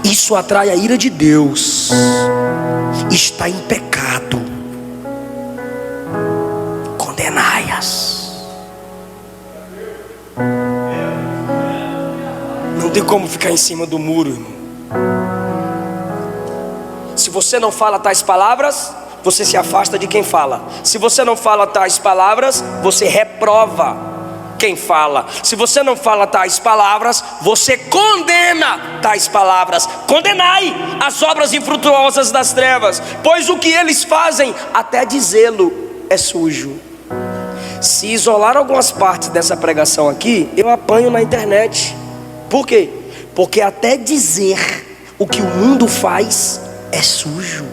Isso atrai a ira de Deus. Está em pecado. Condenai-as. Não tem como ficar em cima do muro, irmão. Se você não fala tais palavras, você se afasta de quem fala. Se você não fala tais palavras, você reprova quem fala. Se você não fala tais palavras, você condena tais palavras. Condenai as obras infrutuosas das trevas, pois o que eles fazem, até dizê-lo, é sujo. Se isolar algumas partes dessa pregação aqui, eu apanho na internet. Por quê? Porque até dizer o que o mundo faz é sujo,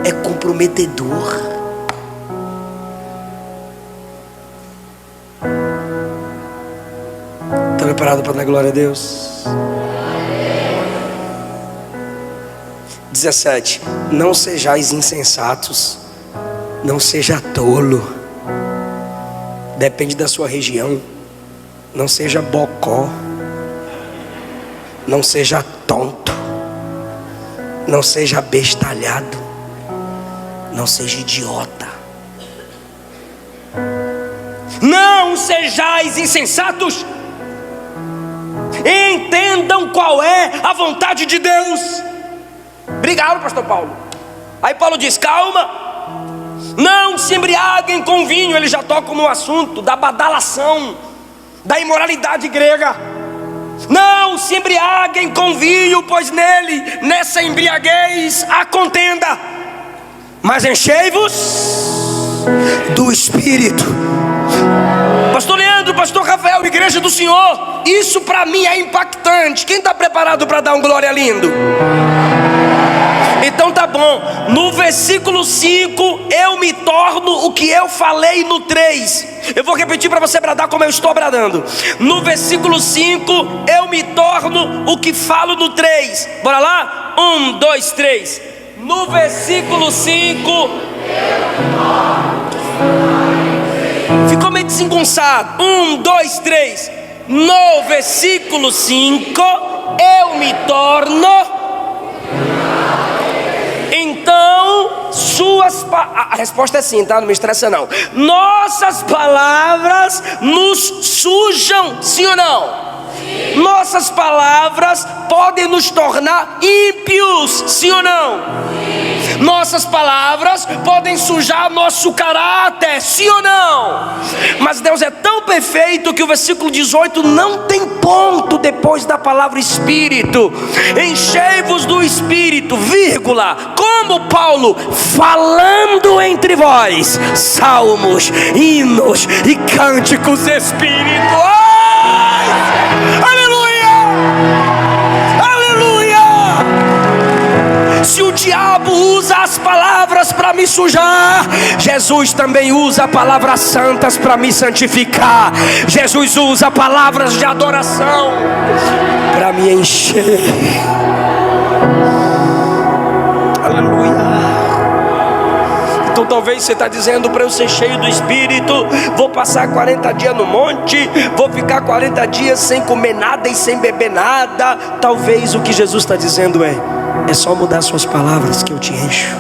é comprometedor. Está preparado para dar glória a Deus? 17. Não sejais insensatos, não seja tolo. Depende da sua região. Não seja bocó, não seja tonto, não seja bestalhado, não seja idiota. Não sejais insensatos. Entendam qual é a vontade de Deus. Obrigado, pastor Paulo. Aí Paulo diz: calma, não se embriaguem com vinho. Ele já toca no assunto da badalação, da imoralidade grega. Não se embriaguem com vinho, pois nessa embriaguez há contenda. Mas enchei-vos do Espírito. Pastor Leandro, pastor Rafael, igreja do Senhor, isso para mim é impactante. Quem está preparado para dar um glória lindo? Então tá bom. No versículo 5, eu me torno o que eu falei no 3. Eu vou repetir para você bradar como eu estou bradando. No versículo 5, eu me torno o que falo no 3. Bora lá? 1, 2, 3. No versículo 5, ficou meio desengonçado. 1, 2, 3. No versículo 5, eu me torno. Então, a resposta é sim, tá? Não me estressa não. Nossas palavras nos sujam, sim ou não? Sim. Nossas palavras podem nos tornar ímpios, sim ou não? Sim. Nossas palavras podem sujar nosso caráter, sim ou não? Mas Deus é tão perfeito que o versículo 18 não tem ponto depois da palavra Espírito. Enchei-vos do Espírito, vírgula, como Paulo, falando entre vós salmos, hinos e cânticos espirituais. Aleluia! Aleluia! Se o diabo usa as palavras para me sujar, Jesus também usa palavras santas para me santificar. Jesus usa palavras de adoração para me encher. Aleluia. Então talvez você está dizendo: para eu ser cheio do Espírito, vou passar 40 dias no monte, vou ficar 40 dias sem comer nada e sem beber nada. Talvez o que Jesus está dizendo é só mudar suas palavras que eu te encho.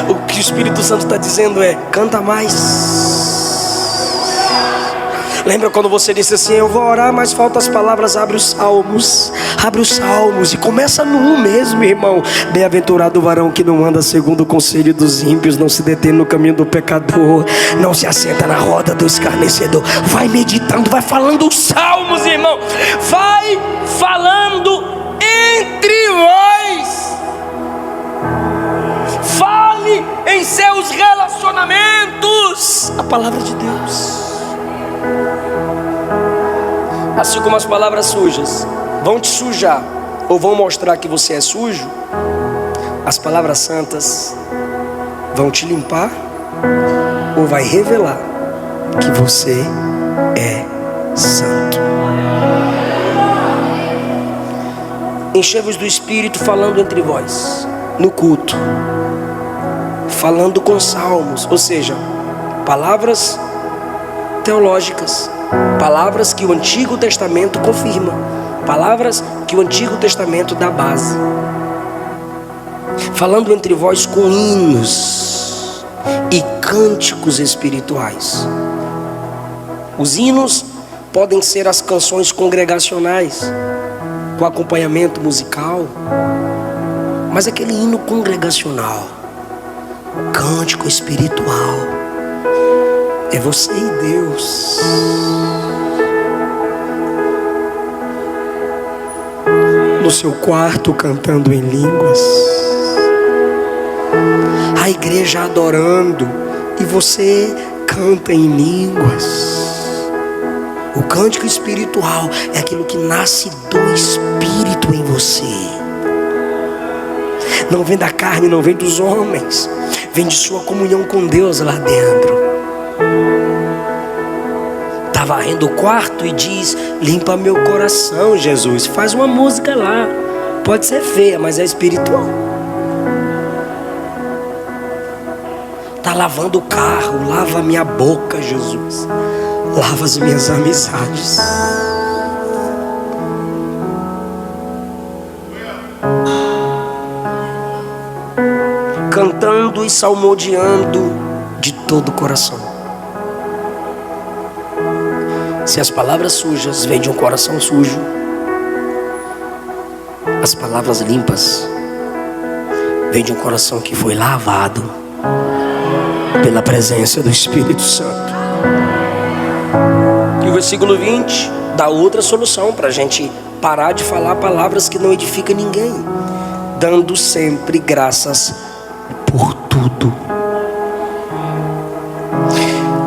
O que o Espírito Santo está dizendo é: canta mais. Lembra quando você disse assim: eu vou orar, mas faltam as palavras? Abre os salmos e começa no 1 mesmo, irmão. Bem-aventurado o varão que não anda segundo o conselho dos ímpios, não se detém no caminho do pecador, não se assenta na roda do escarnecedor. Vai meditando, vai falando os salmos, irmão. Vai falando entre vós. Fale em seus relacionamentos a palavra de Deus. Assim como as palavras sujas vão te sujar ou vão mostrar que você é sujo, as palavras santas vão te limpar ou vai revelar que você é santo. Enchei-vos do Espírito, falando entre vós no culto, falando com salmos, ou seja, palavras teológicas, palavras que o Antigo Testamento confirma, palavras que o Antigo Testamento dá base. Falando entre vós com hinos e cânticos espirituais. Os hinos podem ser as canções congregacionais, com acompanhamento musical, mas aquele hino congregacional, o cântico espiritual, é você e Deus. No seu quarto cantando em línguas, a igreja adorando e você canta em línguas. O cântico espiritual é aquilo que nasce do Espírito em você. Não vem da carne, não vem dos homens, vem de sua comunhão com Deus lá dentro. Está varrendo o quarto e diz: limpa meu coração, Jesus. Faz uma música lá, pode ser feia, mas é espiritual. Está lavando o carro, lava minha boca, Jesus. Lava as minhas amizades. Cantando e salmodiando de todo o coração. Se as palavras sujas vêm de um coração sujo, as palavras limpas vêm de um coração que foi lavado pela presença do Espírito Santo. E o versículo 20 dá outra solução para a gente parar de falar palavras que não edificam ninguém. Dando sempre graças por tudo.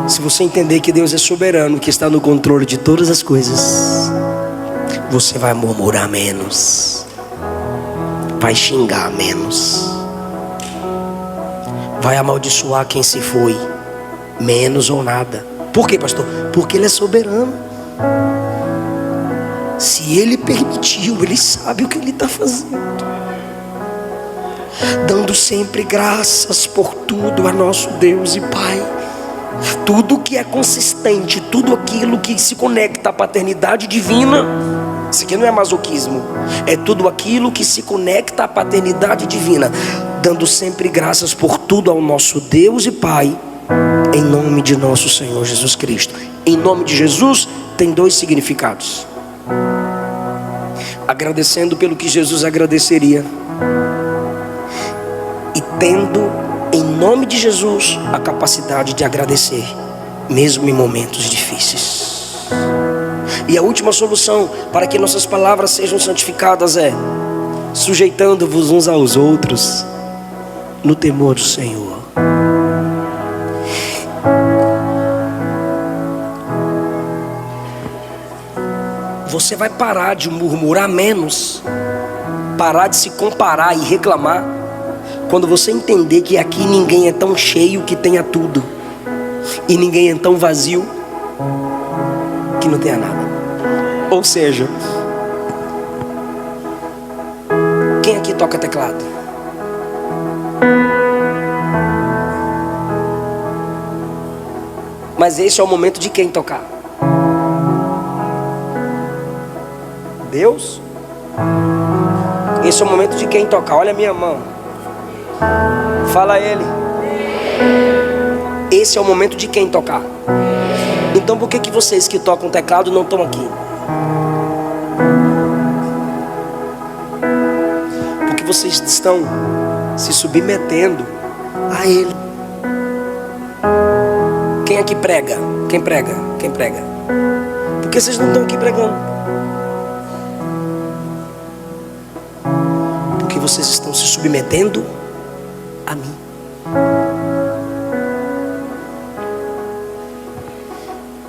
Se você entender que Deus é soberano, que está no controle de todas as coisas, você vai murmurar menos, vai xingar menos, vai amaldiçoar quem se foi, menos ou nada. Por quê, pastor? Porque Ele é soberano. Se Ele permitiu, Ele sabe o que Ele está fazendo. Dando sempre graças por tudo a nosso Deus e Pai. Tudo que é consistente, tudo aquilo que se conecta à paternidade divina. Isso aqui não é masoquismo, é tudo aquilo que se conecta à paternidade divina. Dando sempre graças por tudo ao nosso Deus e Pai, em nome de nosso Senhor Jesus Cristo. Em nome de Jesus tem dois significados: agradecendo pelo que Jesus agradeceria, e tendo em nome de Jesus a capacidade de agradecer, mesmo em momentos difíceis. E a última solução para que nossas palavras sejam santificadas é sujeitando-vos uns aos outros no temor do Senhor. Você vai parar de murmurar menos, parar de se comparar e reclamar, quando você entender que aqui ninguém é tão cheio que tenha tudo, e ninguém é tão vazio que não tenha nada. Ou seja, quem aqui toca teclado? Mas esse é o momento de quem tocar? Deus? Esse é o momento de quem tocar. Olha a minha mão. Fala a Ele. Esse é o momento de quem tocar. Então por que vocês que tocam teclado não estão aqui? Porque vocês estão se submetendo a Ele. Quem aqui prega? Quem prega? Quem prega? Por que vocês não estão aqui pregando? Porque vocês estão se submetendo a mim.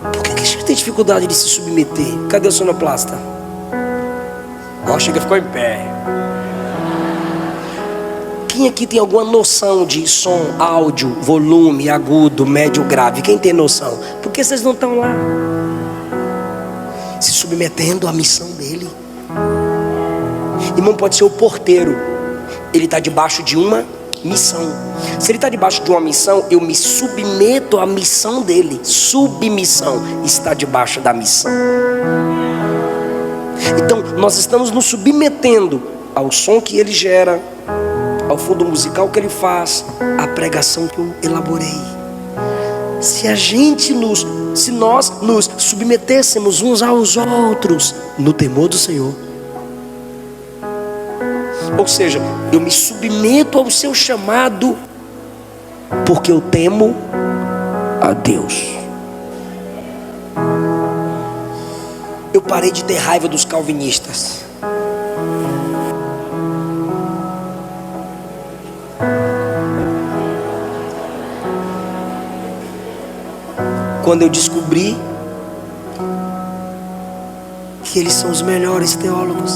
Por que você tem dificuldade de se submeter? Cadê o sonoplasta? Ó, chega, ficou em pé. Quem aqui tem alguma noção de som, áudio, volume, agudo, médio, grave? Quem tem noção? Por que vocês não estão lá? Se submetendo à missão dele. Irmão, pode ser o porteiro. Ele está debaixo de uma missão. Se ele está debaixo de uma missão, eu me submeto à missão dele. Submissão está debaixo da missão. Então nós estamos nos submetendo ao som que ele gera, ao fundo musical que ele faz, à pregação que eu elaborei. Se nós nos submetêssemos uns aos outros no temor do Senhor, ou seja, eu me submeto ao seu chamado porque eu temo a Deus. Eu parei de ter raiva dos calvinistas. Quando eu descobri que eles são os melhores teólogos.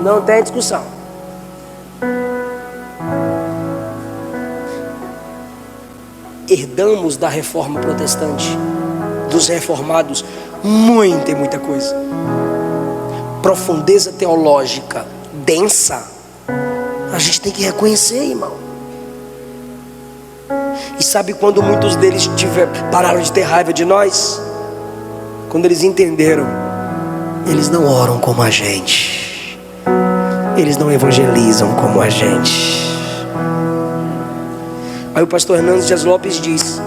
Não tem discussão. Herdamos da reforma protestante, dos reformados, muita coisa. Profundeza teológica densa. A gente tem que reconhecer, irmão. E sabe quando muitos deles pararam de ter raiva de nós? Quando eles entenderam, eles não oram como a gente, eles não evangelizam como a gente. Aí o pastor Hernandes Dias Lopes diz: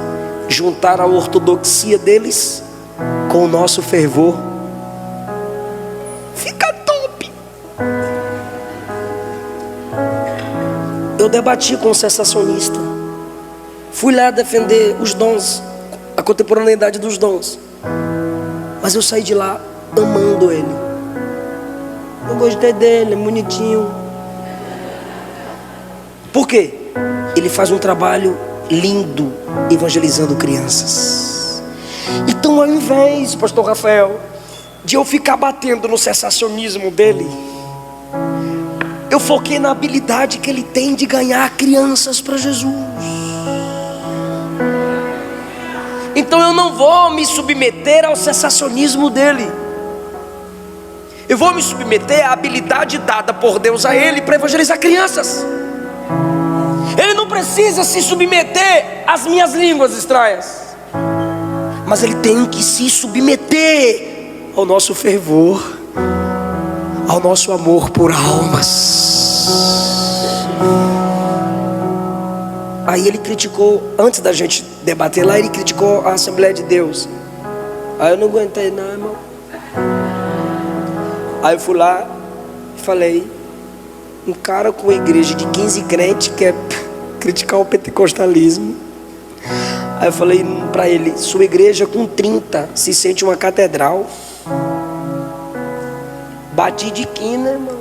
juntar a ortodoxia deles com o nosso fervor fica top. Eu debati com um sensacionista, fui lá defender os dons, a contemporaneidade dos dons, mas eu saí de lá amando ele. Eu gostei dele, é bonitinho. Por quê? Ele faz um trabalho lindo evangelizando crianças. Então, ao invés, pastor Rafael, de eu ficar batendo no cessacionismo dele, eu foquei na habilidade que ele tem de ganhar crianças para Jesus. Então eu não vou me submeter ao cessacionismo dele. Eu vou me submeter à habilidade dada por Deus a ele para evangelizar crianças. Ele não precisa se submeter às minhas línguas estranhas, mas ele tem que se submeter ao nosso fervor, ao nosso amor por almas. Aí ele criticou, antes da gente debater lá, ele criticou a Assembleia de Deus. Aí eu não aguentei não, irmão. Aí eu fui lá e falei: um cara com uma igreja de 15 crentes quer criticar o pentecostalismo. Aí eu falei para ele: sua igreja com 30 se sente uma catedral. Bati de quina, irmão.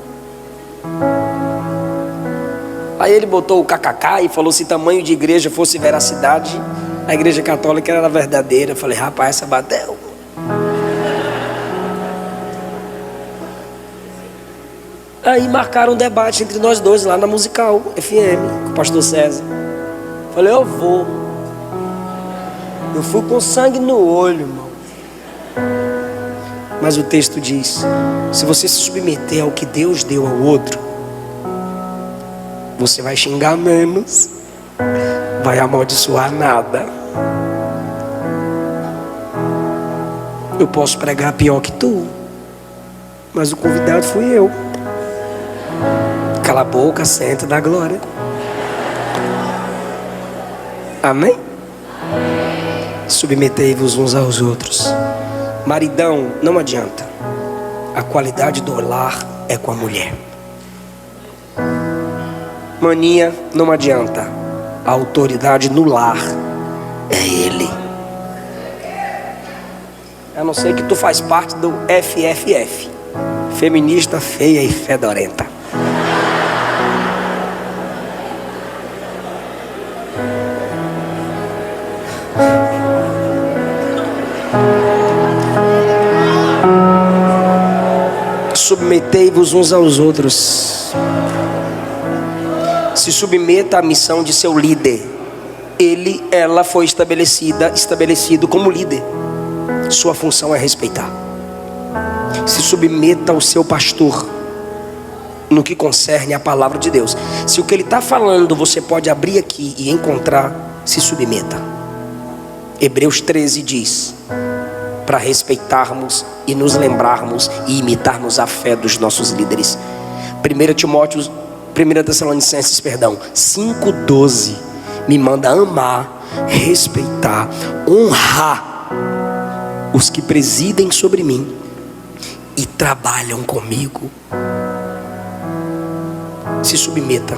Aí ele botou o kkk e falou: se tamanho de igreja fosse veracidade, a igreja católica era verdadeira. Eu falei: rapaz, essa bateu. Aí marcaram um debate entre nós dois lá na Musical FM, com o pastor César. Falei: eu vou. Eu fui com sangue no olho, irmão. Mas o texto diz: se você se submeter ao que Deus deu ao outro, você vai xingar menos, vai amaldiçoar nada. Eu posso pregar pior que tu, mas o convidado fui eu. Cala a boca, senta, dá glória. Amém? Submetei-vos uns aos outros. Maridão, não adianta. A qualidade do lar é com a mulher. Maninha, não adianta. A autoridade no lar é ele. A não ser que tu faz parte do FFF, feminista feia e fedorenta. Submetei-vos uns aos outros. Se submeta à missão de seu líder. Ela foi estabelecido como líder. Sua função é respeitar. Se submeta ao seu pastor no que concerne a palavra de Deus. Se o que ele está falando você pode abrir aqui e encontrar, se submeta. Hebreus 13 diz: para respeitarmos e nos lembrarmos e imitarmos a fé dos nossos líderes. 1 Tessalonicenses 5:12 me manda amar, respeitar, honrar os que presidem sobre mim e trabalham comigo. Se submeta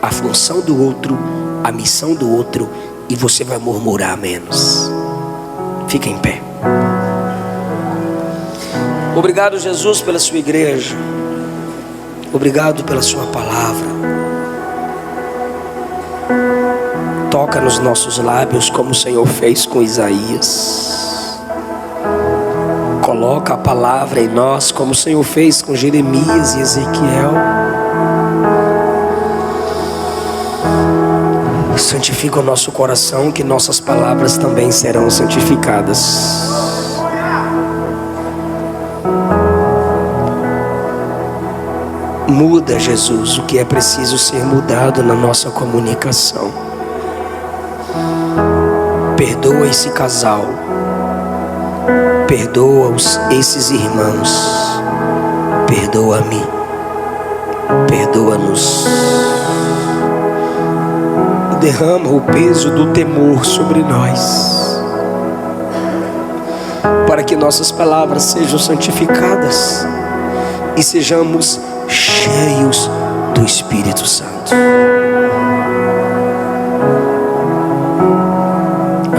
à função do outro, à missão do outro, e você vai murmurar menos. Fica em pé. Obrigado, Jesus, pela sua igreja. Obrigado pela sua palavra. Toca nos nossos lábios como o Senhor fez com Isaías. Coloca a palavra em nós como o Senhor fez com Jeremias e Ezequiel. Santifica o nosso coração, que nossas palavras também serão santificadas. Muda, Jesus, o que é preciso ser mudado na nossa comunicação. Perdoa esse casal. Perdoa esses irmãos. Perdoa-me. Perdoa-nos. Derrama o peso do temor sobre nós, para que nossas palavras sejam santificadas e sejamos cheios do Espírito Santo.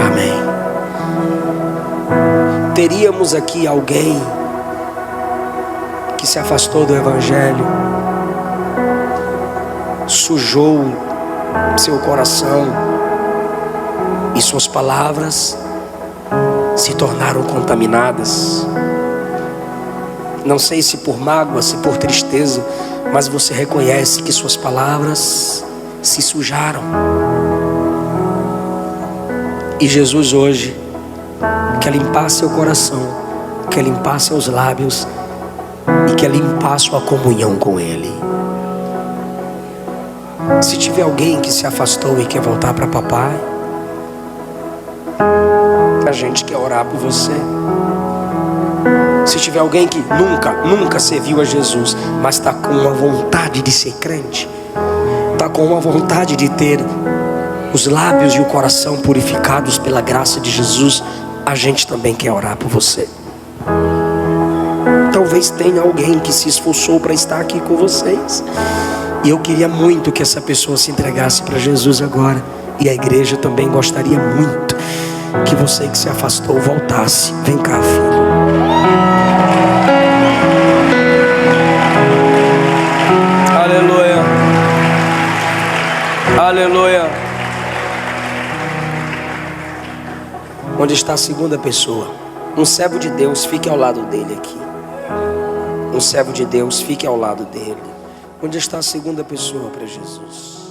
Amém. Teríamos aqui alguém que se afastou do Evangelho, sujou seu coração e suas palavras se tornaram contaminadas. Não sei se por mágoa, se por tristeza, mas você reconhece que suas palavras se sujaram. E Jesus hoje quer limpar seu coração, quer limpar seus lábios e quer limpar sua comunhão com Ele. Se tiver alguém que se afastou e quer voltar para papai, a gente quer orar por você. Se tiver alguém que nunca serviu a Jesus, mas está com uma vontade de ser crente, está com uma vontade de ter os lábios e o coração purificados pela graça de Jesus, a gente também quer orar por você. Talvez tenha alguém que se esforçou para estar aqui com vocês, e eu queria muito que essa pessoa se entregasse para Jesus agora. E a igreja também gostaria muito que você que se afastou voltasse. Vem cá, filho. Aleluia. Aleluia. Onde está a segunda pessoa? Um servo de Deus, fique ao lado dele aqui. Um servo de Deus, fique ao lado dele. Onde está a segunda pessoa para Jesus?